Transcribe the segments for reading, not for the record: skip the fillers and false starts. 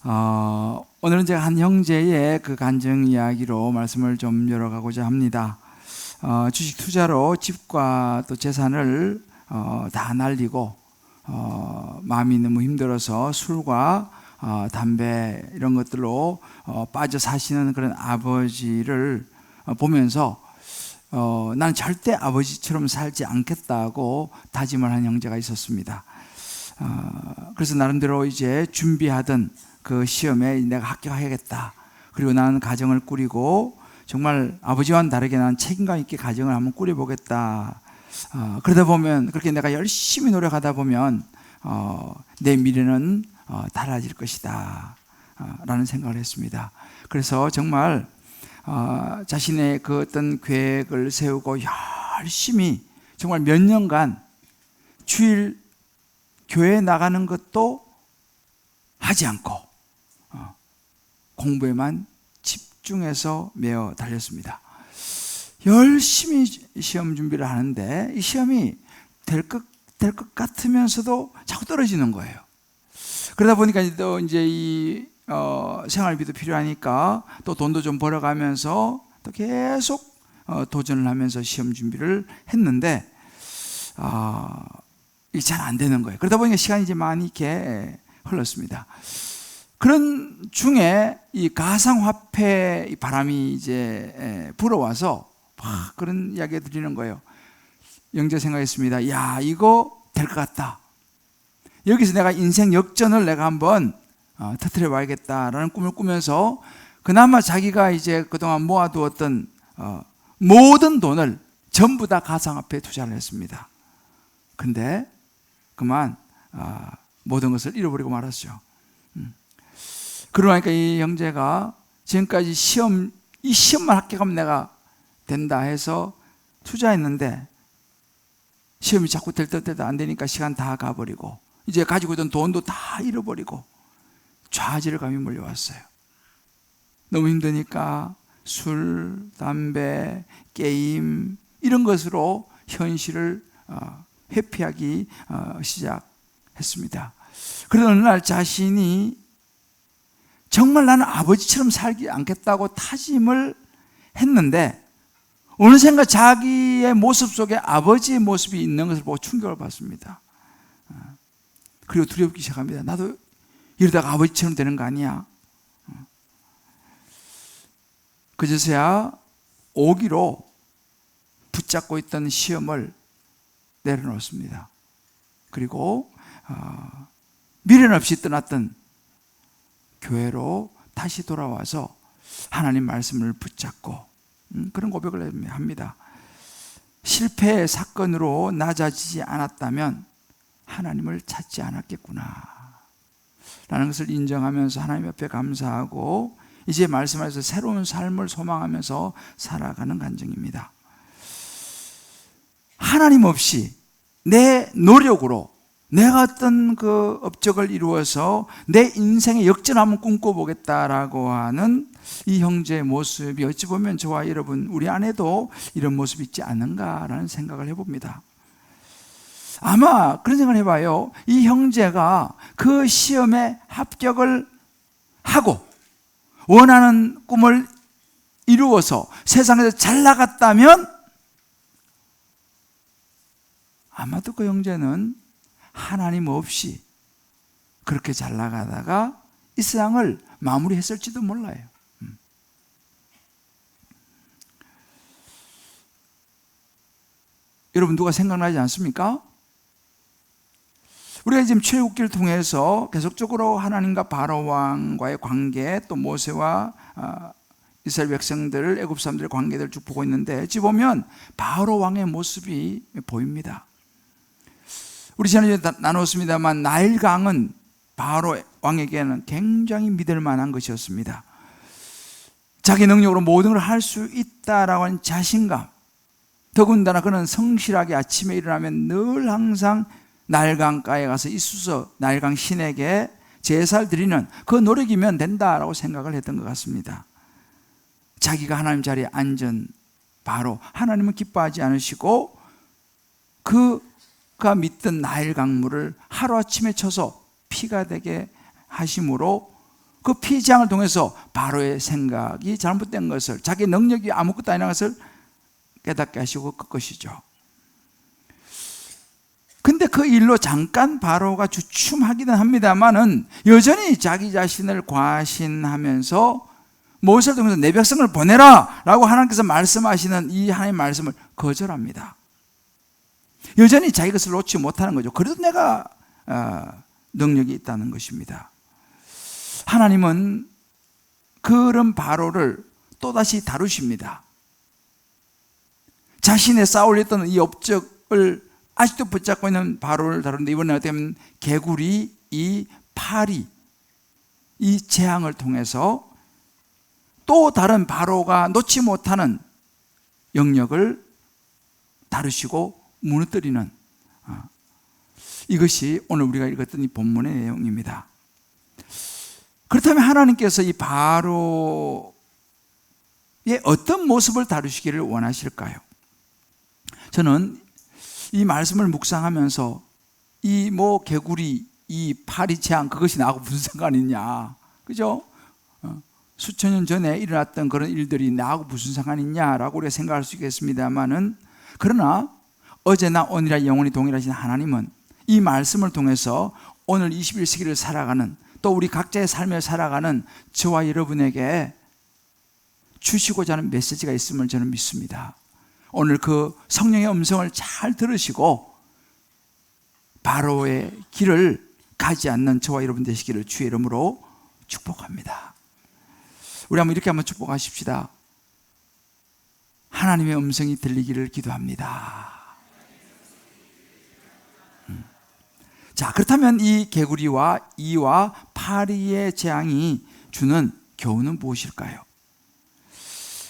오늘은 제가 한 형제의 그 간증 이야기로 말씀을 좀 열어가고자 합니다. 주식 투자로 집과 또 재산을 다 날리고 마음이 너무 힘들어서 술과 담배 이런 것들로 빠져 사시는 그런 아버지를 보면서 나는 절대 아버지처럼 살지 않겠다고 다짐을 한 형제가 있었습니다. 그래서 나름대로 이제 준비하던 그 시험에 내가 합격해야겠다. 그리고 나는 가정을 꾸리고 정말 아버지와는 다르게 나는 책임감 있게 가정을 한번 꾸려보겠다. 그러다 보면 그렇게 내가 열심히 노력하다 보면 내 미래는 달라질 것이다 라는 생각을 했습니다. 그래서 정말 자신의 그 어떤 계획을 세우고 열심히 정말 몇 년간 주일 교회에 나가는 것도 하지 않고 공부에만 집중해서 매어 달렸습니다. 열심히 시험 준비를 하는데 이 시험이 될 것 같으면서도 자꾸 떨어지는 거예요. 그러다 보니까 또 이제 이 생활비도 필요하니까 또 돈도 좀 벌어가면서 또 계속 도전을 하면서 시험 준비를 했는데 이게 잘 안 되는 거예요. 그러다 보니까 시간이 이제 많이 이렇게 흘렀습니다. 그런 중에 이 가상화폐 바람이 이제 불어와서 막 그런 이야기 드리는 거예요. 영재 생각했습니다. 야, 이거 될 것 같다. 여기서 내가 인생 역전을 내가 한번 터뜨려 봐야겠다라는 꿈을 꾸면서 그나마 자기가 이제 그동안 모아두었던 모든 돈을 전부 다 가상화폐에 투자를 했습니다. 근데 그만 모든 것을 잃어버리고 말았죠. 그러니까 이 형제가 지금까지 이 시험만 합격하면 내가 된다 해서 투자했는데 시험이 자꾸 될 듯 안 되니까 시간 다 가버리고 이제 가지고 있던 돈도 다 잃어버리고 좌절감이 몰려왔어요. 너무 힘드니까 술, 담배, 게임 이런 것으로 현실을 회피하기 시작했습니다. 그러던 어느 날 자신이 정말 나는 아버지처럼 살지 않겠다고 다짐을 했는데 어느샌가 자기의 모습 속에 아버지의 모습이 있는 것을 보고 충격을 받습니다. 그리고 두렵기 시작합니다. 나도 이러다가 아버지처럼 되는 거 아니야? 그제서야 오기로 붙잡고 있던 시험을 내려놓습니다. 그리고 미련 없이 떠났던 교회로 다시 돌아와서 하나님 말씀을 붙잡고 그런 고백을 합니다. 실패의 사건으로 낮아지지 않았다면 하나님을 찾지 않았겠구나 라는 것을 인정하면서 하나님 앞에 감사하고 이제 말씀하셔서 새로운 삶을 소망하면서 살아가는 간증입니다. 하나님 없이 내 노력으로 내가 어떤 그 업적을 이루어서 내 인생의 역전 한번 꿈꿔보겠다라고 하는 이 형제의 모습이 어찌 보면 저와 여러분 우리 안에도 이런 모습이 있지 않는가라는 생각을 해봅니다. 아마 그런 생각을 해봐요. 이 형제가 그 시험에 합격을 하고 원하는 꿈을 이루어서 세상에서 잘 나갔다면 아마도 그 형제는 하나님 없이 그렇게 잘 나가다가 이 세상을 마무리했을지도 몰라요. 여러분 누가 생각나지 않습니까? 우리가 지금 출애굽기를 통해서 계속적으로 하나님과 바로 왕과의 관계 또 모세와 이스라엘 백성들 애굽 사람들의 관계들을 쭉 보고 있는데 어찌 보면 바로 왕의 모습이 보입니다. 우리 지난주에 나눴습니다만 나일강은 바로 왕에게는 굉장히 믿을 만한 것이었습니다. 자기 능력으로 모든 걸 할 수 있다라고 하는 자신감, 더군다나 그는 성실하게 아침에 일어나면 늘 항상 나일강가에 가서 이수서 나일강 신에게 제사를 드리는 그 노력이면 된다라고 생각을 했던 것 같습니다. 자기가 하나님 자리에 앉은 바로 하나님은 기뻐하지 않으시고 그가 믿던 나일 강물을 하루아침에 쳐서 피가 되게 하심으로 그 피지향을 통해서 바로의 생각이 잘못된 것을, 자기 능력이 아무것도 아니라는 것을 깨닫게 하시고 그 것이죠. 근데 그 일로 잠깐 바로가 주춤하기는 합니다만은 여전히 자기 자신을 과신하면서 모세를 통해서 내 백성을 보내라 라고 하나님께서 말씀하시는 이 하나님의 말씀을 거절합니다. 여전히 자기 것을 놓지 못하는 거죠. 그래도 내가 능력이 있다는 것입니다. 하나님은 그런 바로를 또다시 다루십니다. 자신의 쌓아올렸던 이 업적을 아직도 붙잡고 있는 바로를 다루는데, 이번에 어떻게 하면 개구리, 이 파리, 이 재앙을 통해서 또 다른 바로가 놓지 못하는 영역을 다루시고 무너뜨리는, 이것이 오늘 우리가 읽었던 이 본문의 내용입니다. 그렇다면 하나님께서 이 바로의 어떤 모습을 다루시기를 원하실까요? 저는 이 말씀을 묵상하면서 이 개구리, 이 파리 재앙, 그것이 나하고 무슨 상관이 있냐, 그죠? 수천 년 전에 일어났던 그런 일들이 나하고 무슨 상관이 있냐라고 우리가 생각할 수 있겠습니다만은, 그러나 어제나 오늘이라 영원히 동일하신 하나님은 이 말씀을 통해서 오늘 21세기를 살아가는, 또 우리 각자의 삶을 살아가는 저와 여러분에게 주시고자 하는 메시지가 있음을 저는 믿습니다. 오늘 그 성령의 음성을 잘 들으시고 바로의 길을 가지 않는 저와 여러분 되시기를 주의 이름으로 축복합니다. 우리 이렇게 한번 축복하십시다. 하나님의 음성이 들리기를 기도합니다. 자, 그렇다면 이 개구리와 이와 파리의 재앙이 주는 교훈은 무엇일까요?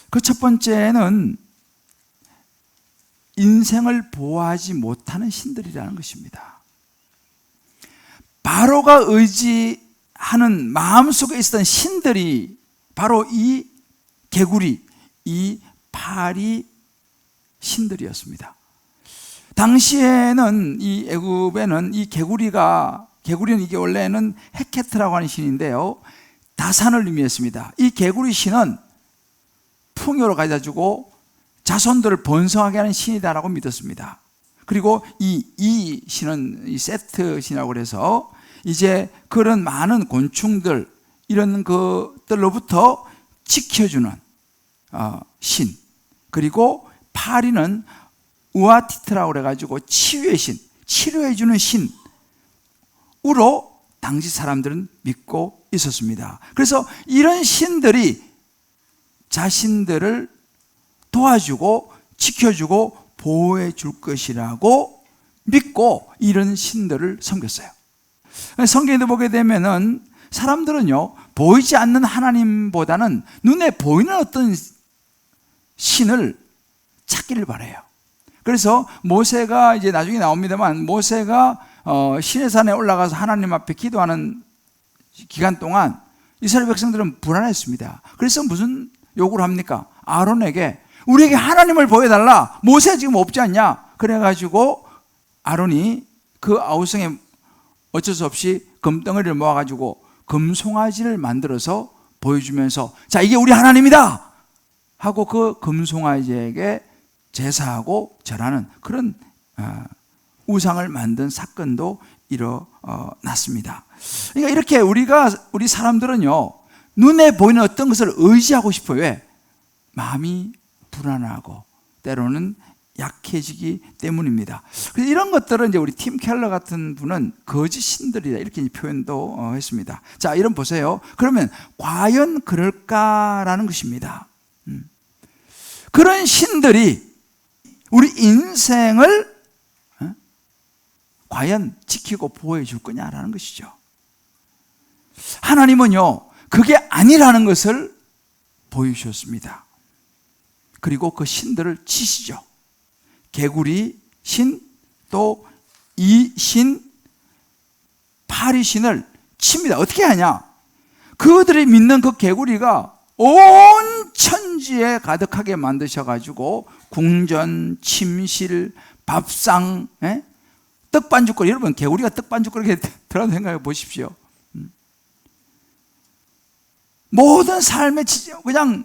그 첫 번째는 인생을 보호하지 못하는 신들이라는 것입니다. 바로가 의지하는 마음속에 있었던 신들이 바로 이 개구리, 이 파리 신들이었습니다. 당시에는 이 애굽에는 이 개구리는 이게 원래는 헤케트라고 하는 신인데요, 다산을 의미했습니다. 이 개구리 신은 풍요를 가져주고 자손들을 번성하게 하는 신이다라고 믿었습니다. 그리고 이 신은 이 세트 신이라고 그래서 이제 그런 많은 곤충들, 이런 것들로부터 지켜주는 신, 그리고 파리는 우아티트라고 그래가지고 치유의 신, 치료해주는 신으로 당시 사람들은 믿고 있었습니다. 그래서 이런 신들이 자신들을 도와주고 지켜주고 보호해 줄 것이라고 믿고 이런 신들을 섬겼어요. 성경에도 보게 되면은 사람들은요, 보이지 않는 하나님보다는 눈에 보이는 어떤 신을 찾기를 바라요. 그래서 모세가 이제 나중에 나옵니다만, 모세가 시내산에 올라가서 하나님 앞에 기도하는 기간 동안 이스라엘 백성들은 불안했습니다. 그래서 무슨 요구를 합니까? 아론에게 우리에게 하나님을 보여달라. 모세 지금 없지 않냐? 그래가지고 아론이 그 아우성에 어쩔 수 없이 금덩어리를 모아가지고 금송아지를 만들어서 보여주면서, 자, 이게 우리 하나님이다 하고 그 금송아지에게 제사하고 절하는 그런 우상을 만든 사건도 일어났습니다. 그러니까 이렇게 우리 사람들은요, 눈에 보이는 어떤 것을 의지하고 싶어요. 왜? 마음이 불안하고 때로는 약해지기 때문입니다. 그래서 이런 것들은 이제 우리 팀 켈러 같은 분은 거짓 신들이다 이렇게 표현도 했습니다. 자, 이런 보세요. 그러면 과연 그럴까라는 것입니다. 그런 신들이 우리 인생을 과연 지키고 보호해 줄 거냐라는 것이죠. 하나님은요, 그게 아니라는 것을 보여주셨습니다. 그리고 그 신들을 치시죠. 개구리 신, 또 이 신, 파리 신을 칩니다. 어떻게 하냐? 그들이 믿는 그 개구리가 온 천지에 가득하게 만드셔가지고 궁전, 침실, 밥상, 떡반죽거리, 여러분 개구리가 떡반죽거리 들어가는 생각해 보십시오. 모든 삶의 그냥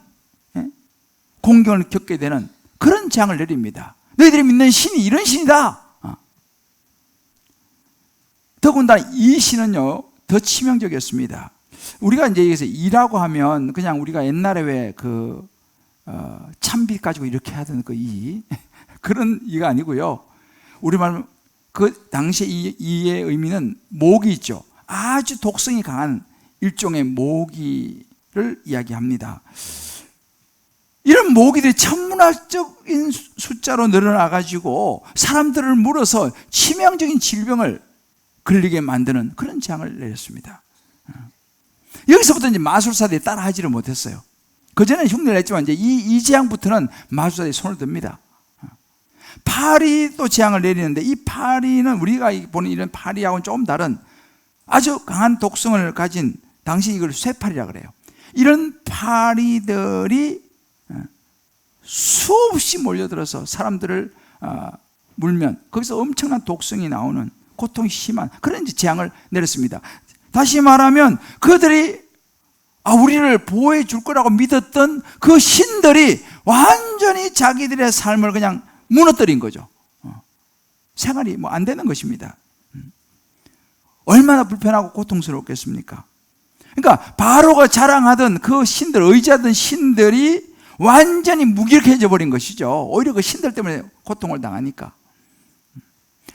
공경을 겪게 되는 그런 재앙을 내립니다. 너희들이 믿는 신이 이런 신이다. 더군다나 이 신은요, 더 치명적이었습니다. 우리가 이제 여기서 이라고 하면 그냥 우리가 옛날에 왜 참빗 가지고 이렇게 하던 그런 이가 아니고요. 우리말 그 당시에 이의 의미는 모기 있죠. 아주 독성이 강한 일종의 모기를 이야기합니다. 이런 모기들이 천문학적인 숫자로 늘어나가지고 사람들을 물어서 치명적인 질병을 걸리게 만드는 그런 재앙을 내렸습니다. 여기서부터 이제 마술사들이 따라하지를 못했어요. 그전에는 흉내를 냈지만 이제 이 재앙부터는 마술사들이 손을 듭니다. 파리도 재앙을 내리는데 이 파리는 우리가 보는 이런 파리하고는 조금 다른 아주 강한 독성을 가진, 당시 이걸 쇠파리라고 그래요. 이런 파리들이 수없이 몰려들어서 사람들을 물면 거기서 엄청난 독성이 나오는 고통이 심한 그런 재앙을 내렸습니다. 다시 말하면 그들이 우리를 보호해 줄 거라고 믿었던 그 신들이 완전히 자기들의 삶을 그냥 무너뜨린 거죠. 생활이 안 되는 것입니다. 얼마나 불편하고 고통스럽겠습니까? 그러니까 바로가 자랑하던 그 신들, 의지하던 신들이 완전히 무기력해져 버린 것이죠. 오히려 그 신들 때문에 고통을 당하니까.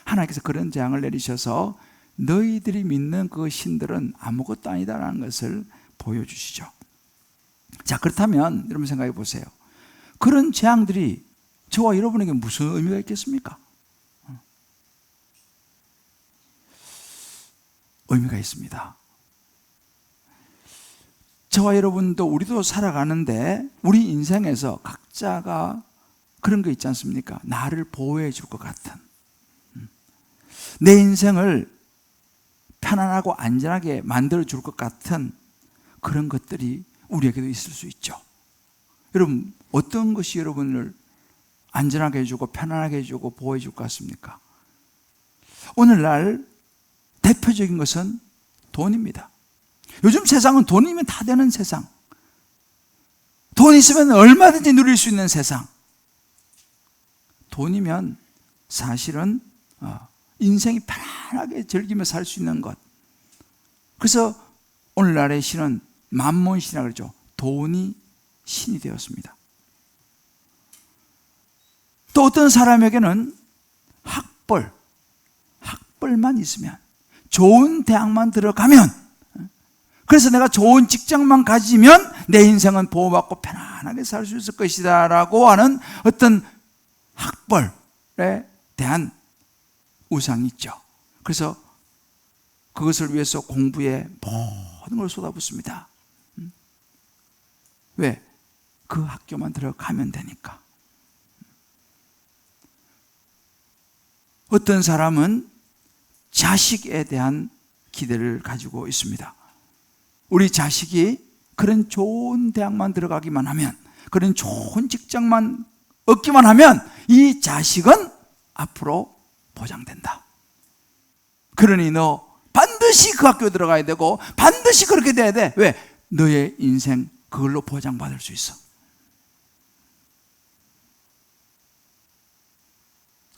하나님께서 그런 재앙을 내리셔서 너희들이 믿는 그 신들은 아무것도 아니다라는 것을 보여주시죠. 자, 그렇다면 여러분 생각해 보세요. 그런 재앙들이 저와 여러분에게 무슨 의미가 있겠습니까? 의미가 있습니다. 저와 여러분도 우리도 살아가는데 우리 인생에서 각자가 그런 거 있지 않습니까? 나를 보호해 줄 것 같은, 내 인생을 편안하고 안전하게 만들어 줄 것 같은 그런 것들이 우리에게도 있을 수 있죠. 여러분, 어떤 것이 여러분을 안전하게 해주고 편안하게 해주고 보호해 줄 것 같습니까? 오늘날 대표적인 것은 돈입니다. 요즘 세상은 돈이면 다 되는 세상, 돈 있으면 얼마든지 누릴 수 있는 세상. 돈이면 사실은 인생이 편안하게 즐기며 살 수 있는 것. 그래서 오늘날의 신은 만몬신이라고 그러죠. 돈이 신이 되었습니다. 또 어떤 사람에게는 학벌만 있으면, 좋은 대학만 들어가면, 그래서 내가 좋은 직장만 가지면 내 인생은 보호받고 편안하게 살 수 있을 것이다 라고 하는 어떤 학벌에 대한 우상이 있죠. 그래서 그것을 위해서 공부에 모든 걸 쏟아붓습니다. 왜? 그 학교만 들어가면 되니까. 어떤 사람은 자식에 대한 기대를 가지고 있습니다. 우리 자식이 그런 좋은 대학만 들어가기만 하면, 그런 좋은 직장만 얻기만 하면 이 자식은 앞으로 보장된다. 그러니 너 반드시 그 학교에 들어가야 되고 반드시 그렇게 돼야 돼. 왜? 너의 인생 그걸로 보장받을 수 있어.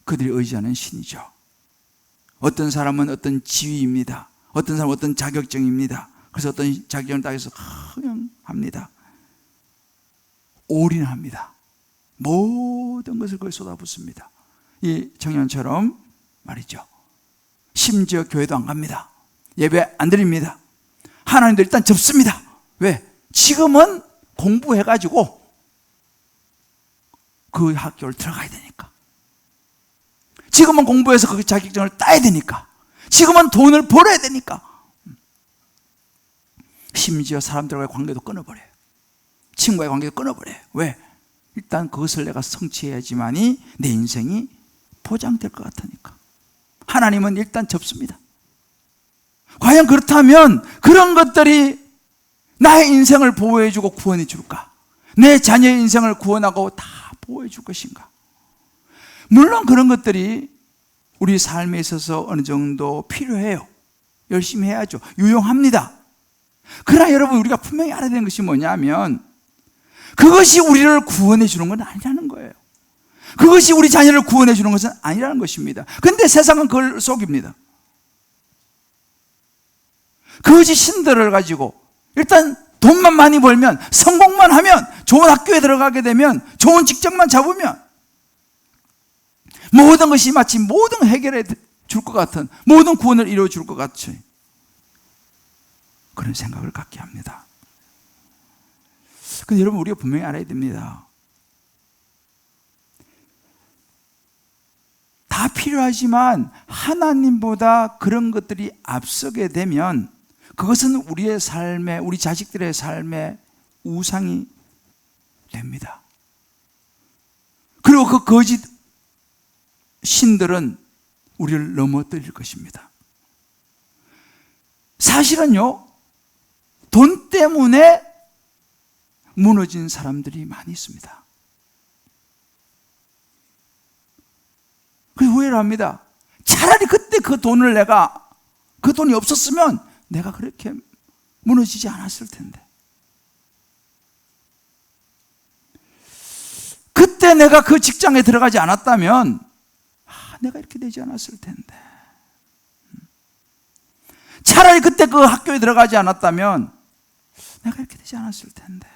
그들이 의지하는 신이죠. 어떤 사람은 어떤 지위입니다. 어떤 사람은 어떤 자격증입니다. 그래서 어떤 자격증을 따서 합니다. 올인합니다. 모든 것을 거기에 쏟아붓습니다. 이 청년처럼 말이죠. 심지어 교회도 안 갑니다. 예배 안 드립니다. 하나님도 일단 접습니다. 왜? 지금은 공부해가지고 그 학교를 들어가야 되니까. 지금은 공부해서 그 자격증을 따야 되니까. 지금은 돈을 벌어야 되니까. 심지어 사람들과의 관계도 끊어버려요. 친구와의 관계도 끊어버려요. 왜? 일단 그것을 내가 성취해야지만이 내 인생이 보장될 것 같으니까. 하나님은 일단 접습니다. 과연 그렇다면 그런 것들이 나의 인생을 보호해주고 구원해 줄까? 내 자녀의 인생을 구원하고 다 보호해 줄 것인가? 물론 그런 것들이 우리 삶에 있어서 어느 정도 필요해요. 열심히 해야죠. 유용합니다. 그러나 여러분, 우리가 분명히 알아야 되는 것이 뭐냐면 그것이 우리를 구원해 주는 건 아니라는 거예요. 그것이 우리 자녀를 구원해 주는 것은 아니라는 것입니다. 그런데 세상은 그걸 속입니다. 거짓 신들을 가지고 일단 돈만 많이 벌면, 성공만 하면, 좋은 학교에 들어가게 되면, 좋은 직장만 잡으면 모든 것이 마치 모든 해결해 줄 것 같은, 모든 구원을 이루어 줄 것 같이 그런 생각을 갖게 합니다. 근데 여러분, 우리가 분명히 알아야 됩니다. 다 필요하지만 하나님보다 그런 것들이 앞서게 되면 그것은 우리의 삶에, 우리 자식들의 삶에 우상이 됩니다. 그리고 그 거짓 신들은 우리를 넘어뜨릴 것입니다. 사실은요, 돈 때문에 무너진 사람들이 많이 있습니다. 그래서 후회를 합니다. 차라리 그때 그 돈을 그 돈이 없었으면 내가 그렇게 무너지지 않았을 텐데. 그때 내가 그 직장에 들어가지 않았다면 내가 이렇게 되지 않았을 텐데. 차라리 그때 그 학교에 들어가지 않았다면 내가 이렇게 되지 않았을 텐데.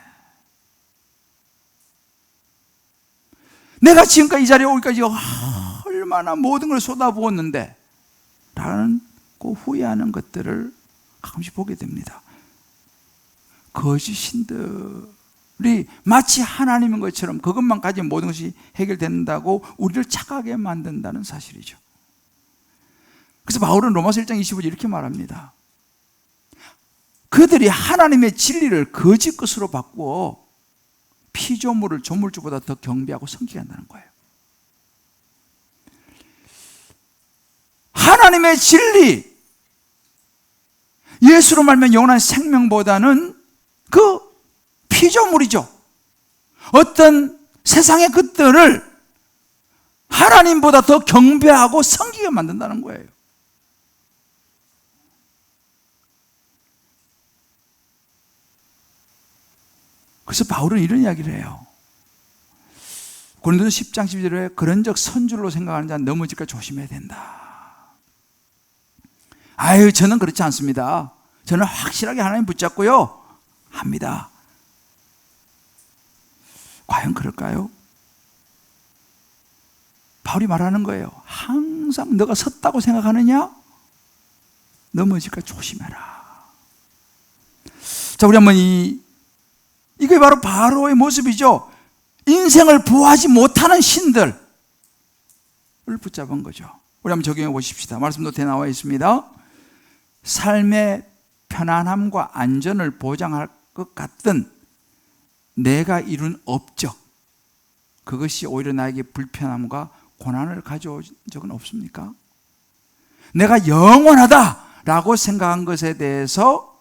내가 지금까지 이 자리에 오기까지 얼마나 모든 걸 쏟아부었는데 라는 그 후회하는 것들을 가끔씩 보게 됩니다. 거짓 신들이 마치 하나님인 것처럼 그것만 가지면 모든 것이 해결된다고 우리를 착하게 만든다는 사실이죠. 그래서 바울은 로마서 1장 25절 이렇게 말합니다. 그들이 하나님의 진리를 거짓 것으로 바꾸어 피조물을 조물주보다 더 경배하고 섬기게 한다는 거예요. 하나님의 진리, 예수로 말하면 영원한 생명보다는 그 피조물이죠. 어떤 세상의 것들을 하나님보다 더 경배하고 섬기게 만든다는 거예요. 그래서 바울은 이런 이야기를 해요. 고린도서 10장 12절에 그런 적 선줄로 생각하는 자는 넘어질까 조심해야 된다. 아유, 저는 그렇지 않습니다. 저는 확실하게 하나님 붙잡고요 합니다. 과연 그럴까요? 바울이 말하는 거예요. 항상 너가 섰다고 생각하느냐? 넘어질까 조심해라. 자, 우리 한번 이게 바로 바로의 모습이죠. 인생을 보호하지 못하는 신들을 붙잡은 거죠. 우리 한번 적용해 보십시다. 말씀 노트에 나와 있습니다. 삶의 편안함과 안전을 보장할 것 같던 내가 이룬 업적, 그것이 오히려 나에게 불편함과 고난을 가져온 적은 없습니까? 내가 영원하다라고 생각한 것에 대해서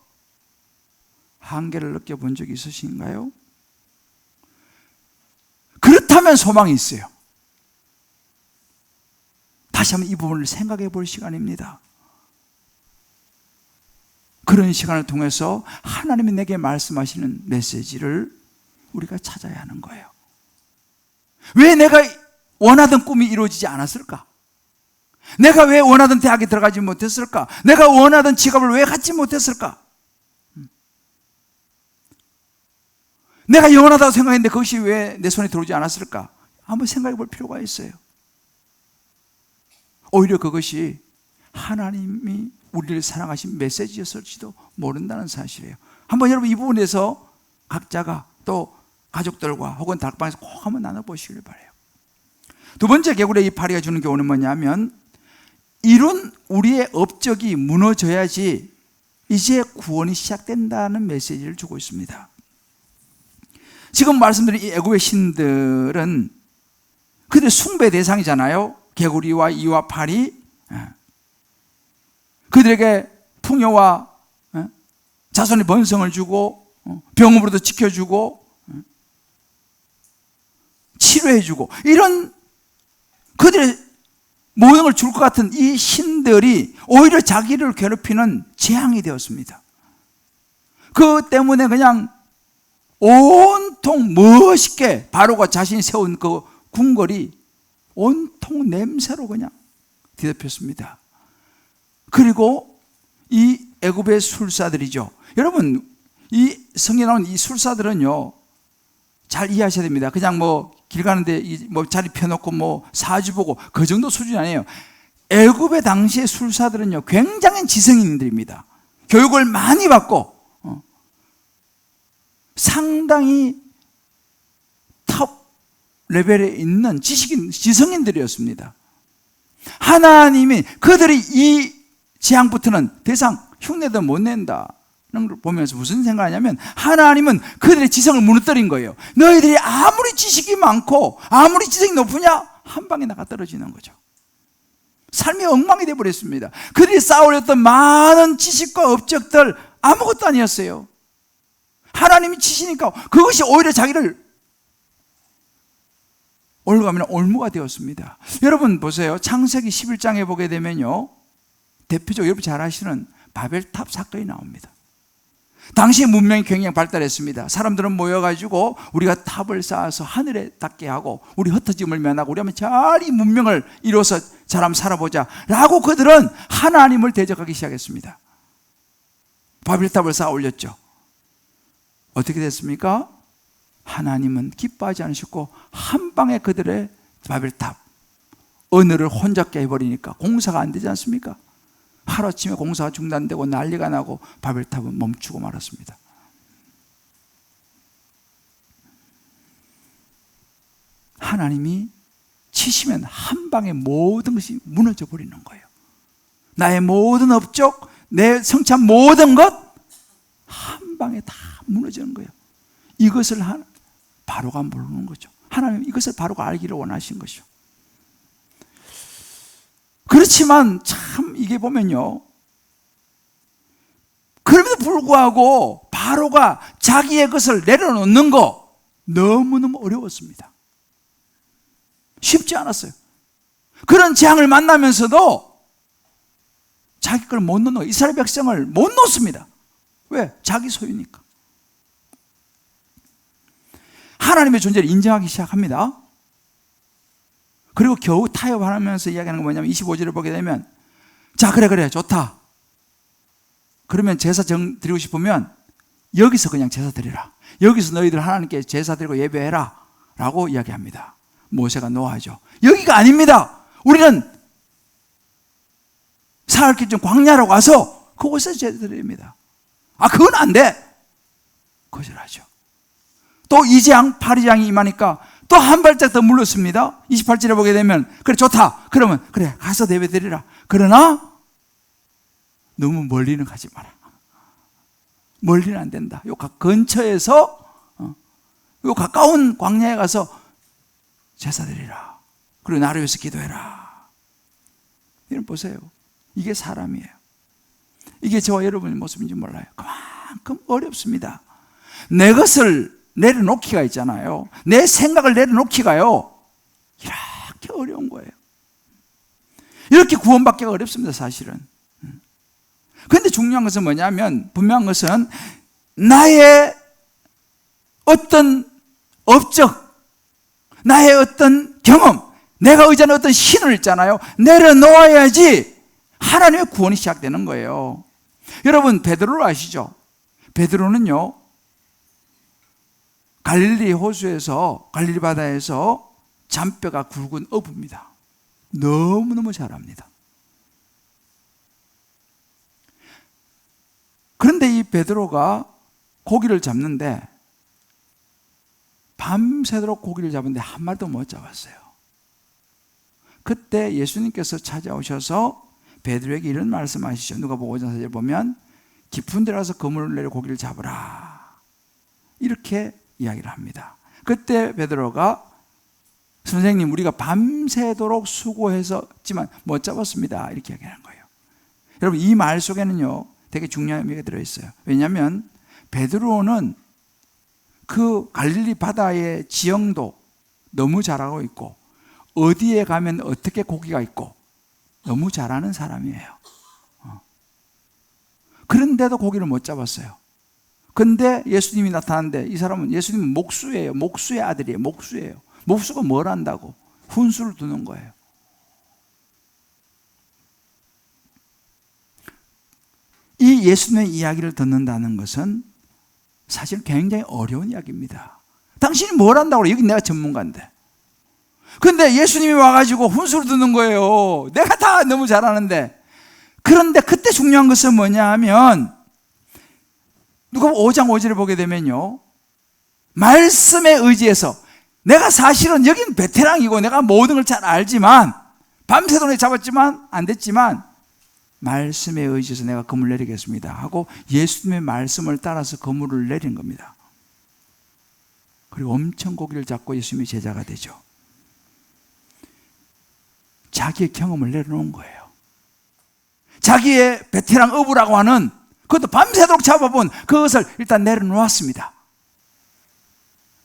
한계를 느껴본 적이 있으신가요? 그렇다면 소망이 있어요. 다시 한번 이 부분을 생각해 볼 시간입니다. 그런 시간을 통해서 하나님이 내게 말씀하시는 메시지를 우리가 찾아야 하는 거예요. 왜 내가 원하던 꿈이 이루어지지 않았을까? 내가 왜 원하던 대학에 들어가지 못했을까? 내가 원하던 직업을 왜 갖지 못했을까? 내가 영원하다고 생각했는데 그것이 왜 내 손에 들어오지 않았을까? 한번 생각해 볼 필요가 있어요. 오히려 그것이 하나님이 우리를 사랑하신 메시지였을지도 모른다는 사실이에요. 한번 여러분 이 부분에서 각자가 또 가족들과 혹은 다락방에서 꼭 한번 나눠보시길 바라요. 두 번째 개구리의 이파리가 주는 교훈은 뭐냐면 이룬 우리의 업적이 무너져야지 이제 구원이 시작된다는 메시지를 주고 있습니다. 지금 말씀드린 이 애굽의 신들은 그들의 숭배 대상이잖아요. 개구리와 이와 파리, 그들에게 풍요와 자손의 번성을 주고 병음으로도 지켜주고 치료해주고 이런 그들의 모든 걸 줄 것 같은 이 신들이 오히려 자기를 괴롭히는 재앙이 되었습니다. 그 때문에 그냥 온통 멋있게 바로가 자신이 세운 그 궁궐이 온통 냄새로 그냥 뒤덮였습니다. 그리고 이 애굽의 술사들이죠. 여러분, 이 성경에 나온 이 술사들은요, 잘 이해하셔야 됩니다. 그냥 뭐 길 가는데 뭐 자리 펴놓고 뭐 사주 보고 그 정도 수준이 아니에요. 애굽의 당시의 술사들은요, 굉장히 지성인들입니다. 교육을 많이 받고 상당히 탑 레벨에 있는 지성인들이었습니다. 하나님이 그들이 이 재앙부터는 더 이상 흉내도 못 낸다는 걸 보면서 무슨 생각하냐면, 하나님은 그들의 지성을 무너뜨린 거예요. 너희들이 아무리 지식이 많고 아무리 지성이 높으냐, 한 방에 나가 떨어지는 거죠. 삶이 엉망이 되어버렸습니다. 그들이 쌓아올렸던 많은 지식과 업적들 아무것도 아니었어요. 하나님이 치시니까 그것이 오히려 자기를 올라가면 올무가 되었습니다. 여러분 보세요. 창세기 11장에 보게 되면요, 대표적으로 여러분 잘 아시는 바벨탑 사건이 나옵니다. 당시 문명이 굉장히 발달했습니다. 사람들은 모여가지고 우리가 탑을 쌓아서 하늘에 닿게 하고 우리 흩어짐을 면하고 우리 한번 잘 이 문명을 이뤄서 잘 한번 살아보자 라고 그들은 하나님을 대적하기 시작했습니다. 바벨탑을 쌓아 올렸죠. 어떻게 됐습니까? 하나님은 기뻐하지 않으셨고 한 방에 그들의 바벨탑 언어를 혼잡게 해버리니까 공사가 안 되지 않습니까? 하루아침에 공사가 중단되고 난리가 나고 바벨탑은 멈추고 말았습니다. 하나님이 치시면 한 방에 모든 것이 무너져 버리는 거예요. 나의 모든 업적, 내 성취한 모든 것 한 방에 다 무너지는 거예요. 이것을 바로가 모르는 거죠. 하나님 이것을 바로가 알기를 원하신 것이죠. 그렇지만 참 이게 보면요, 그럼에도 불구하고 바로가 자기의 것을 내려놓는 거 너무너무 어려웠습니다. 쉽지 않았어요. 그런 재앙을 만나면서도 자기 걸 못 놓는 거예요. 이스라엘 백성을 못 놓습니다. 왜? 자기 소유니까. 하나님의 존재를 인정하기 시작합니다. 그리고 겨우 타협하면서 이야기하는 건 뭐냐면 25절을 보게 되면, 자 그래 좋다. 그러면 제사 드리고 싶으면 여기서 그냥 제사 드리라. 여기서 너희들 하나님께 제사 드리고 예배해라 라고 이야기합니다. 모세가 노하죠. 여기가 아닙니다. 우리는 사흘 길쯤 광야로 가서 그곳에서 제사 드립니다. 아 그건 안 돼. 거절하죠. 또 이 재앙 파리장이 임하니까 또 한 발짝 더 물렀습니다. 28절에 보게 되면 그래 좋다. 그러면 그래 가서 예배 드리라. 그러나 너무 멀리는 가지 마라. 멀리는 안 된다. 요 근처에서 요 가까운 광야에 가서 제사 드리라. 그리고 나를 위해서 기도해라. 여러분 보세요. 이게 사람이에요. 이게 저와 여러분의 모습인지 몰라요. 그만큼 어렵습니다. 내 것을 내려놓기가 있잖아요. 내 생각을 내려놓기가요, 이렇게 어려운 거예요. 이렇게 구원받기가 어렵습니다, 사실은. 그런데 중요한 것은 뭐냐면, 분명한 것은 나의 어떤 업적, 나의 어떤 경험, 내가 의지하는 어떤 신을 있잖아요, 내려놓아야지 하나님의 구원이 시작되는 거예요. 여러분 베드로를 아시죠? 베드로는요, 갈릴리 호수에서, 갈릴리 바다에서 잔뼈가 굵은 어부입니다. 너무너무 잘합니다. 그런데 이 베드로가 고기를 잡는데 밤새도록 고기를 잡는데 한 마리도 못 잡았어요. 그때 예수님께서 찾아오셔서 베드로에게 이런 말씀하시죠. 누가복음 5장 4절 보면 깊은 데 가서 그물을 내려 고기를 잡으라, 이렇게 이야기를 합니다. 그때 베드로가 선생님 우리가 밤새도록 수고해서지만 못 잡았습니다, 이렇게 이야기하는 거예요. 여러분 이 말 속에는요 되게 중요한 의미가 들어있어요. 왜냐하면 베드로는 그 갈릴리 바다의 지형도 너무 잘 알고 있고 어디에 가면 어떻게 고기가 있고 너무 잘 아는 사람이에요. 그런데도 고기를 못 잡았어요. 근데 예수님이 나타났는데 이 사람은 예수님은 목수예요. 목수의 아들이에요. 목수예요. 목수가 뭘 한다고? 훈수를 두는 거예요. 이 예수님의 이야기를 듣는다는 것은 사실 굉장히 어려운 이야기입니다. 당신이 뭘 한다고 그래? 여기 내가 전문가인데. 근데 예수님이 와가지고 훈수를 두는 거예요. 내가 다 너무 잘하는데. 그런데 그때 중요한 것은 뭐냐 하면 누가복음 5장 5절을 보게 되면요, 말씀에 의지해서 내가 사실은 여긴 베테랑이고 내가 모든 걸 잘 알지만 밤새도록 잡았지만 안 됐지만 말씀에 의지해서 내가 그물 내리겠습니다 하고 예수님의 말씀을 따라서 그물을 내린 겁니다. 그리고 엄청 고기를 잡고 예수님이 제자가 되죠. 자기의 경험을 내려놓은 거예요. 자기의 베테랑 어부라고 하는, 그것도 밤새도록 잡아본 그것을 일단 내려놓았습니다.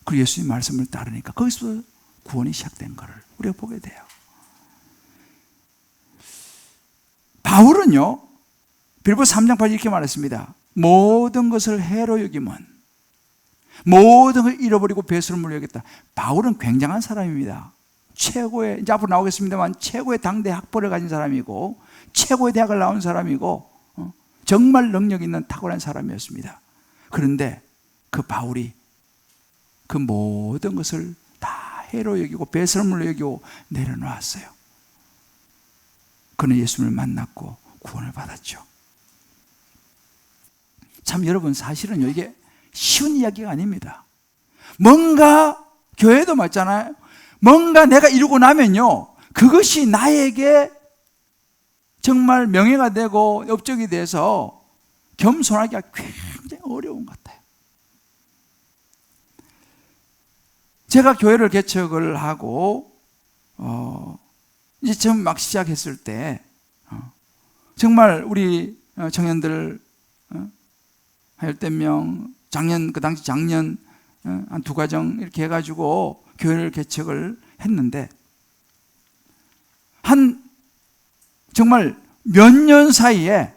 그리고 예수님 말씀을 따르니까 거기서 구원이 시작된 것을 우리가 보게 돼요. 바울은요, 빌보서 3장 8절 이렇게 말했습니다. 모든 것을 해로 여김은 모든 걸 잃어버리고 배수를 물려야겠다. 바울은 굉장한 사람입니다. 최고의, 이제 앞으로 나오겠습니다만 최고의 당대 학벌을 가진 사람이고 최고의 대학을 나온 사람이고 정말 능력 있는 탁월한 사람이었습니다. 그런데 그 바울이 그 모든 것을 다 해로 여기고 배설물로 여기고 내려놓았어요. 그는 예수님을 만났고 구원을 받았죠. 참 여러분, 사실은요, 이게 쉬운 이야기가 아닙니다. 뭔가 교회도 맞잖아요. 뭔가 내가 이루고 나면요, 그것이 나에게 정말 명예가 되고 업적이 돼서 겸손하기가 굉장히 어려운 것 같아요. 제가 교회를 개척을 하고 이제 처음 막 시작했을 때 정말 우리 청년들 한 10명, 작년, 그 당시 작년 한 2가정 이렇게 해가지고 교회를 개척을 했는데 한 정말 몇 년 사이에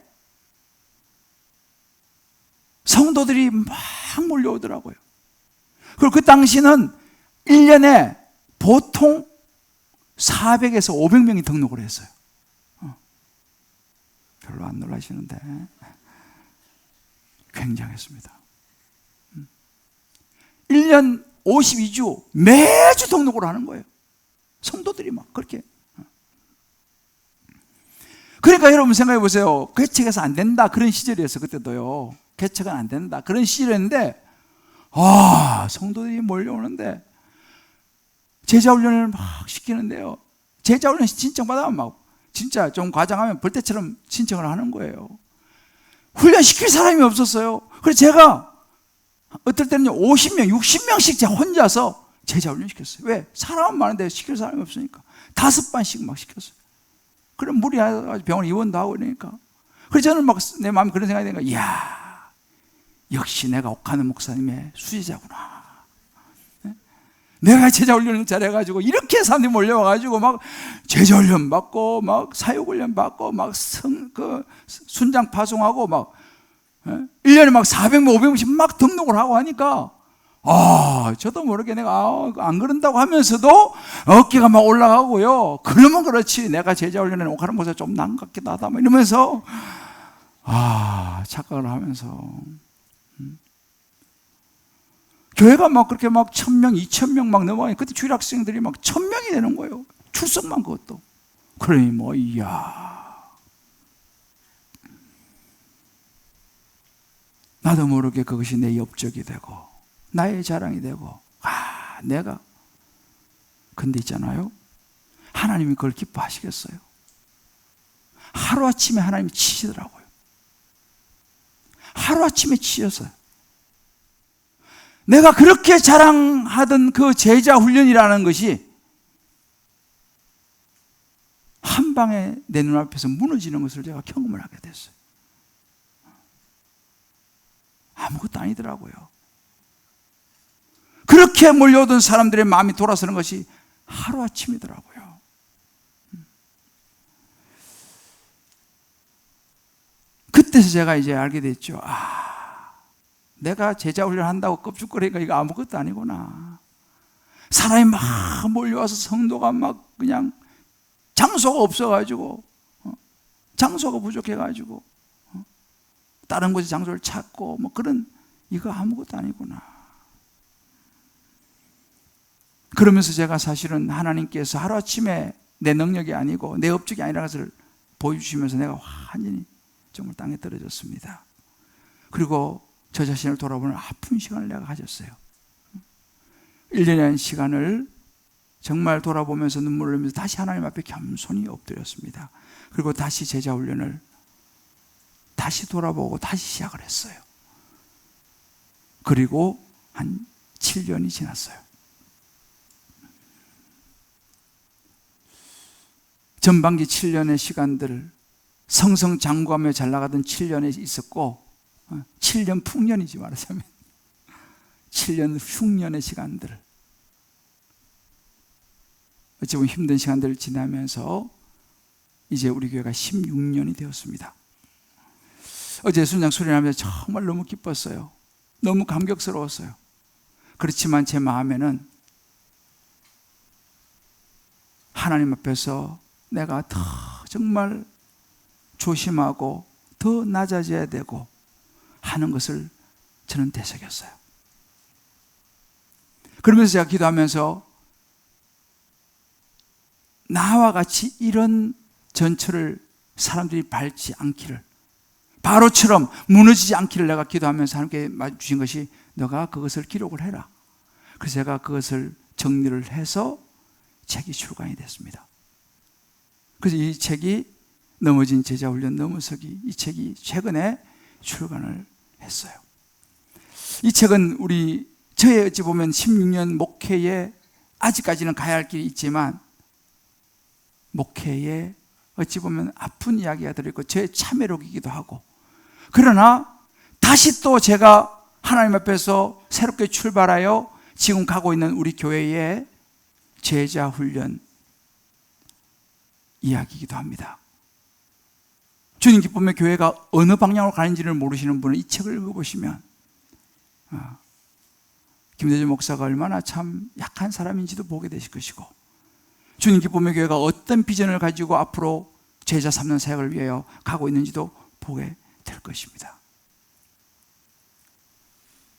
성도들이 막 몰려오더라고요. 그리고 그 당시는 1년에 보통 400에서 500명이 등록을 했어요. 별로 안 놀라시는데 굉장했습니다. 1년 52주 매주 등록을 하는 거예요. 성도들이 막 그렇게. 그러니까 여러분 생각해 보세요. 개척해서 안 된다 그런 시절이었어요. 그때도요. 개척은 안 된다 그런 시절이었는데 성도들이 몰려오는데 제자훈련을 막 시키는데요. 제자훈련 신청받아면 막 진짜 좀 과장하면 벌떼처럼 신청을 하는 거예요. 훈련시킬 사람이 없었어요. 그래서 제가 어떨 때는요 50명, 60명씩 제가 혼자서 제자훈련 시켰어요. 왜? 사람은 많은데 시킬 사람이 없으니까 5반씩 막 시켰어요. 그럼 무리해가지고 병원 입원도 하고 그러니까. 그래서 저는 막 내 마음에 그런 생각이 드는 거예요. 이야, 역시 내가 옥하는 목사님의 수제자구나. 내가 제자훈련을 잘해가지고 이렇게 사람들이 몰려와가지고 막 제자훈련 받고 막 사육훈련 받고 막 순장 파송하고 막 1년에 막 400명 500명씩 막 등록을 하고 하니까 저도 모르게 내가 안 그런다고 하면서도 어깨가 막 올라가고요. 그러면 그렇지 내가 제자훈련에 옥하는 목사 좀 난 것 같기도 하다 막 이러면서 착각을 하면서 교회가 막 그렇게 막 1000명, 2000명 막 넘어가니 그때 주일 학생들이 막 1000명이 되는 거예요. 출석만 그것도. 그러니 뭐 이야. 나도 모르게 그것이 내 업적이 되고 나의 자랑이 되고 내가. 근데 있잖아요. 하나님이 그걸 기뻐하시겠어요? 하루아침에 하나님이 치시더라고요. 하루아침에 치셨어요. 내가 그렇게 자랑하던 그 제자 훈련이라는 것이 한 방에 내 눈앞에서 무너지는 것을 제가 경험을 하게 됐어요. 아무것도 아니더라고요. 그렇게 몰려오던 사람들의 마음이 돌아서는 것이 하루아침이더라고요. 그때서 제가 이제 알게 됐죠. 내가 제자 훈련한다고 껍죽거리니까 이거 아무것도 아니구나. 사람이 막 몰려와서 성도가 막 그냥 장소가 없어가지고, 장소가 부족해가지고, 다른 곳에 장소를 찾고 뭐 그런, 이거 아무것도 아니구나. 그러면서 제가 사실은 하나님께서 하루아침에 내 능력이 아니고 내 업적이 아니라는 것을 보여주시면서 내가 완전히 정말 땅에 떨어졌습니다. 그리고 저 자신을 돌아보는 아픈 시간을 내가 가졌어요. 1년이라는 시간을 정말 돌아보면서 눈물을 흘리면서 다시 하나님 앞에 겸손히 엎드렸습니다. 그리고 다시 제자 훈련을 다시 돌아보고 다시 시작을 했어요. 그리고 한 7년이 지났어요. 전반기 7년의 시간들, 성성장구하며 잘 나가던 7년에 있었고, 7년 풍년이지 말하자면 7년 흉년의 시간들, 어찌 보면 힘든 시간들을 지나면서 이제 우리 교회가 16년이 되었습니다. 어제 순장 수련하면서 정말 너무 기뻤어요. 너무 감격스러웠어요. 그렇지만 제 마음에는 하나님 앞에서 내가 더 정말 조심하고 더 낮아져야 되고 하는 것을 저는 되새겼어요. 그러면서 제가 기도하면서 나와 같이 이런 전철을 사람들이 밟지 않기를, 바로처럼 무너지지 않기를 내가 기도하면서 하나님께 주신 것이 너가 그것을 기록을 해라. 그래서 제가 그것을 정리를 해서 책이 출간이 됐습니다. 그래서 이 책이 넘어진 제자훈련 넘어서기, 이 책이 최근에 출간을 했어요. 이 책은 저의 어찌 보면 16년 목회에 아직까지는 가야 할 길이 있지만 목회에 어찌 보면 아픈 이야기가 들어있고 저의 참회록이기도 하고, 그러나 다시 또 제가 하나님 앞에서 새롭게 출발하여 지금 가고 있는 우리 교회의 제자훈련 이야기이기도 합니다. 주님 기쁨의 교회가 어느 방향으로 가는지를 모르시는 분은 이 책을 읽어보시면 김대중 목사가 얼마나 참 약한 사람인지도 보게 되실 것이고, 주님 기쁨의 교회가 어떤 비전을 가지고 앞으로 제자 삼는 사역을 위하여 가고 있는지도 보게 될 것입니다.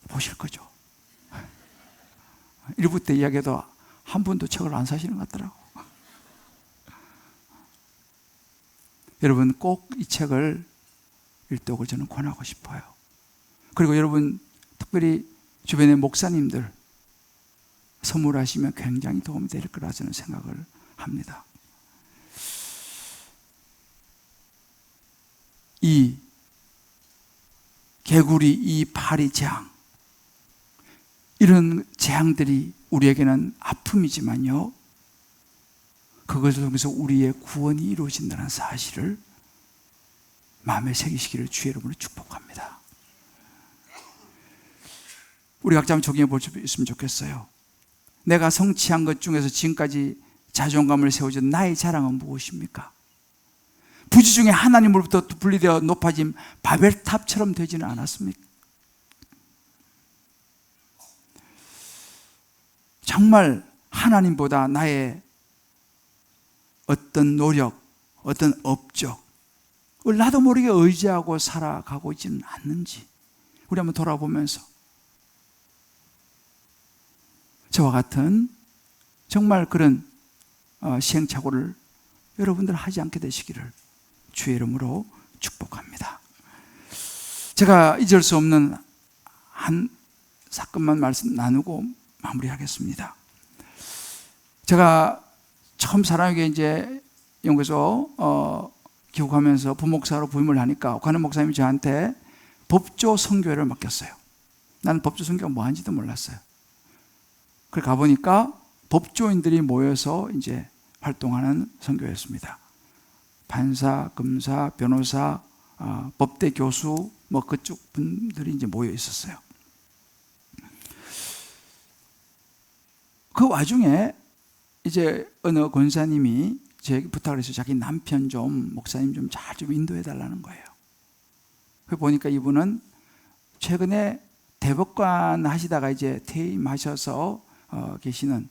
보실 거죠. 일부 때 이야기해도 한 분도 책을 안 사시는 것 같더라고. 여러분 꼭 이 책을 읽도록 저는 권하고 싶어요. 그리고 여러분 특별히 주변의 목사님들 선물하시면 굉장히 도움이 될 거라 저는 생각을 합니다. 이 개구리, 이 파리 재앙, 이런 재앙들이 우리에게는 아픔이지만요, 그것을 통해서 우리의 구원이 이루어진다는 사실을 마음에 새기시기를 주의 이름으로 축복합니다. 우리 각자 한번 적용해 볼 수 있으면 좋겠어요. 내가 성취한 것 중에서 지금까지 자존감을 세워준 나의 자랑은 무엇입니까? 부지 중에 하나님으로부터 분리되어 높아진 바벨탑처럼 되지는 않았습니까? 정말 하나님보다 나의 어떤 노력, 어떤 업적을 나도 모르게 의지하고 살아가고 있지는 않는지 우리 한번 돌아보면서 저와 같은 정말 그런 시행착오를 여러분들 하지 않게 되시기를 주의 이름으로 축복합니다. 제가 잊을 수 없는 한 사건만 말씀 나누고 마무리하겠습니다. 제가 처음 사랑에게 이제 연구소 기록하면서 부목사로 부임을 하니까 관은 목사님이 저한테 법조 선교회를 맡겼어요. 나는 법조 선교가 뭐 하는지도 몰랐어요. 그래 가보니까 법조인들이 모여서 이제 활동하는 선교회였습니다. 판사, 검사, 변호사, 법대 교수, 뭐 그쪽 분들이 이제 모여 있었어요. 그 와중에 이제 어느 권사님이 제게 부탁을 해서 자기 남편 좀, 목사님 좀 잘 좀 인도해 달라는 거예요. 그 보니까 이분은 최근에 대법관 하시다가 이제 퇴임하셔서 계시는,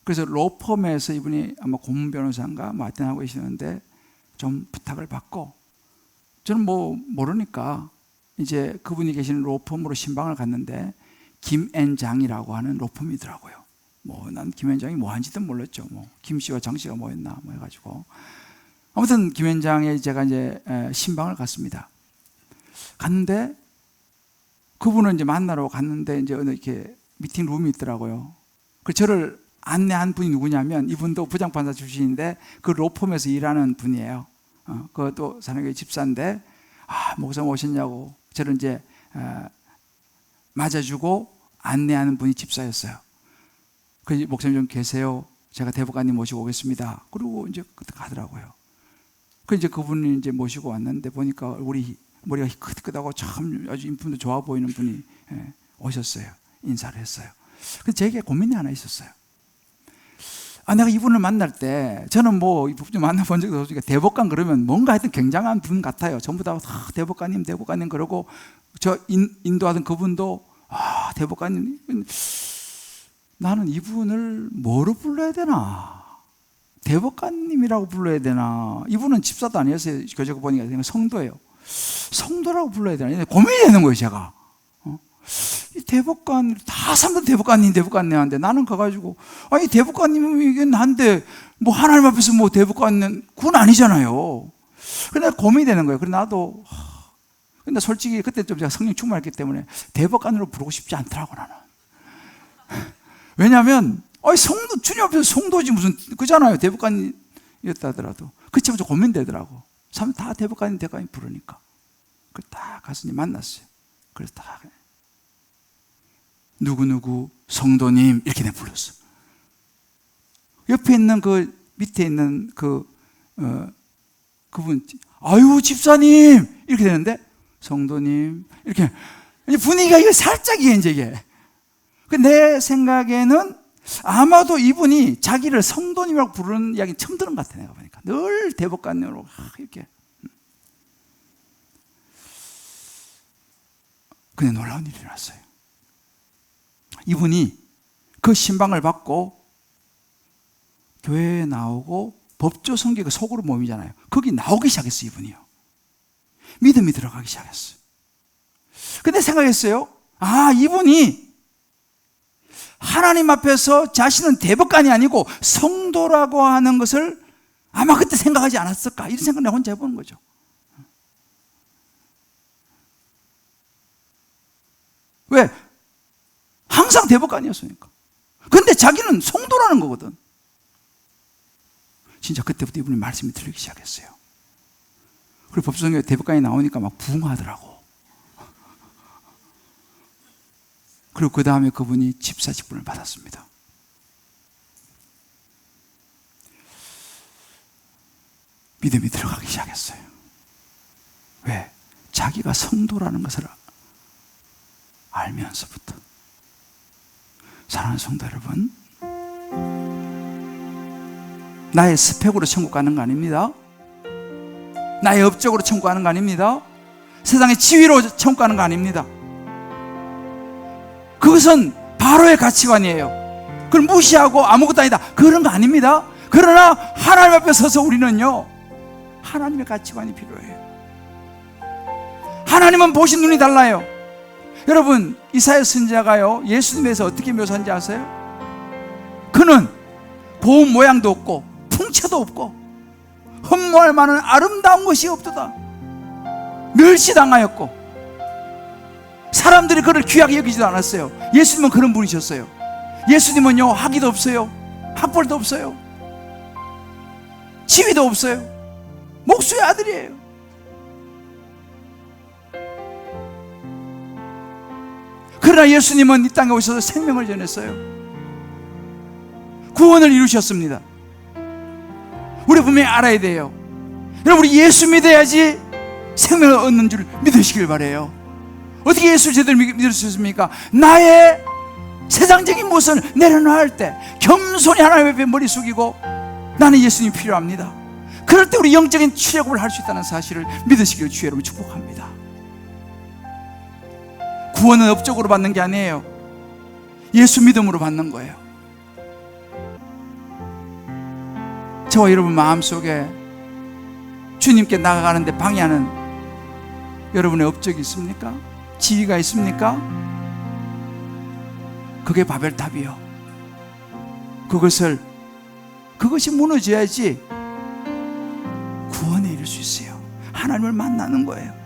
그래서 로펌에서 이분이 아마 고문 변호사인가 뭐 하여튼 하고 계시는데 좀 부탁을 받고, 저는 뭐 모르니까 이제 그분이 계시는 로펌으로 신방을 갔는데 김앤장이라고 하는 로펌이더라고요. 뭐 난 김앤장이 뭐 한지도 몰랐죠. 뭐 김씨와 장씨가 뭐였나 뭐 해가지고, 아무튼 김앤장에 제가 이제 신방을 갔습니다. 갔는데 그분을 이제 만나러 갔는데 이제 어느 이렇게 미팅 룸이 있더라고요. 그 저를 안내한 분이 누구냐면, 이분도 부장판사 출신인데 그 로펌에서 일하는 분이에요. 그것도 사내교회 집사인데, 목사님 오셨냐고 저를 이제 맞아주고 안내하는 분이 집사였어요. 그 목사님 좀 계세요. 제가 대법관님 모시고 오겠습니다. 그리고 이제 그때 가더라고요. 그 이제 그분이 이제 모시고 왔는데 보니까 우리 머리가 크크하고 참 아주 인품도 좋아 보이는 분이 오셨어요. 인사를 했어요. 그래서 제게 고민이 하나 있었어요. 내가 이분을 만날 때, 저는 뭐 이분 만나본 적도 없으니까 대법관 그러면 뭔가 하여튼 굉장한 분 같아요. 전부 다 대법관님 그러고, 저 인도하던 그분도 대법관님. 나는 이분을 뭐로 불러야 되나? 대법관님이라고 불러야 되나? 이분은 집사도 아니었어요. 교재가 보니까 그냥 성도예요. 성도라고 불러야 되나? 고민이 되는 거예요, 제가. 이 대법관, 다 사람들 대법관님 하는데 나는 가가지고, 아니, 대법관님이긴 한데, 뭐, 하나님 앞에서 뭐 대법관은, 그건 아니잖아요. 그래, 고민이 되는 거예요. 그래, 나도, 근데 솔직히 그때 좀 제가 성령 충만했기 때문에 대법관으로 부르고 싶지 않더라고, 나는. 왜냐면, 성도, 주님 앞에서 성도지 무슨, 그잖아요. 대법관이었다 하더라도. 그치만 좀 고민되더라고. 사람 다 대법관님 부르니까. 그래, 딱 가서 만났어요. 그래서 다, 누구누구 성도님 이렇게 내가 불렀어. 옆에 있는 그 밑에 있는 그분, 아유 집사님 이렇게 되는데, 성도님 이렇게 분위기가 이게 살짝 이게 내 생각에는 아마도 이분이 자기를 성도님이라고 부르는 이야기 처음 들은 것 같아. 내가 보니까 늘 대법관님으로 이렇게. 근데 놀라운 일이 일어났어요. 이분이 그 신방을 받고 교회에 나오고 법조 성교가 속으로 모임이잖아요. 거기 나오기 시작했어요. 이분이요. 믿음이 들어가기 시작했어요. 근데 생각했어요. 이분이 하나님 앞에서 자신은 대법관이 아니고 성도라고 하는 것을 아마 그때 생각하지 않았을까, 이런 생각을 내가 혼자 해보는 거죠. 왜? 항상 대법관이었으니까. 근데 자기는 성도라는 거거든. 진짜 그때부터 이분이 말씀이 들리기 시작했어요. 그리고 법조성교회 대법관이 나오니까 막 부흥하더라고. 그리고 그 다음에 그분이 집사 직분을 받았습니다. 믿음이 들어가기 시작했어요. 왜? 자기가 성도라는 것을 알면서부터. 사랑하는 성도 여러분, 나의 스펙으로 천국 가는 거 아닙니다. 나의 업적으로 천국 가는 거 아닙니다. 세상의 지위로 천국 가는 거 아닙니다. 그것은 바로의 가치관이에요. 그걸 무시하고 아무것도 아니다, 그런 거 아닙니다. 그러나 하나님 앞에 서서 우리는요, 하나님의 가치관이 필요해요. 하나님은 보신 눈이 달라요. 여러분, 이사야 선지자가요, 예수님에서 어떻게 묘사한지 아세요? 그는 보험 모양도 없고 풍채도 없고 흠모할 만한 아름다운 것이 없도다. 멸시당하였고 사람들이 그를 귀하게 여기지도 않았어요. 예수님은 그런 분이셨어요. 예수님은요, 학위도 없어요, 학벌도 없어요, 지위도 없어요. 목수의 아들이에요. 그러나 예수님은 이 땅에 오셔서 생명을 전했어요. 구원을 이루셨습니다. 우리 분명히 알아야 돼요. 여러분, 우리 예수 믿어야지 생명을 얻는 줄 믿으시길 바라요. 어떻게 예수를 제대로 믿을 수 있습니까? 나의 세상적인 모습을 내려놓을 때 겸손히 하나님 앞에 머리 숙이고, 나는 예수님이 필요합니다. 그럴 때 우리 영적인 출애굽을 할 수 있다는 사실을 믿으시길 주의 이름으로 축복합니다. 구원은 업적으로 받는 게 아니에요. 예수 믿음으로 받는 거예요. 저와 여러분 마음속에 주님께 나아가는데 방해하는 여러분의 업적이 있습니까? 지위가 있습니까? 그게 바벨탑이요. 그것이 무너져야지 구원에 이를 수 있어요. 하나님을 만나는 거예요.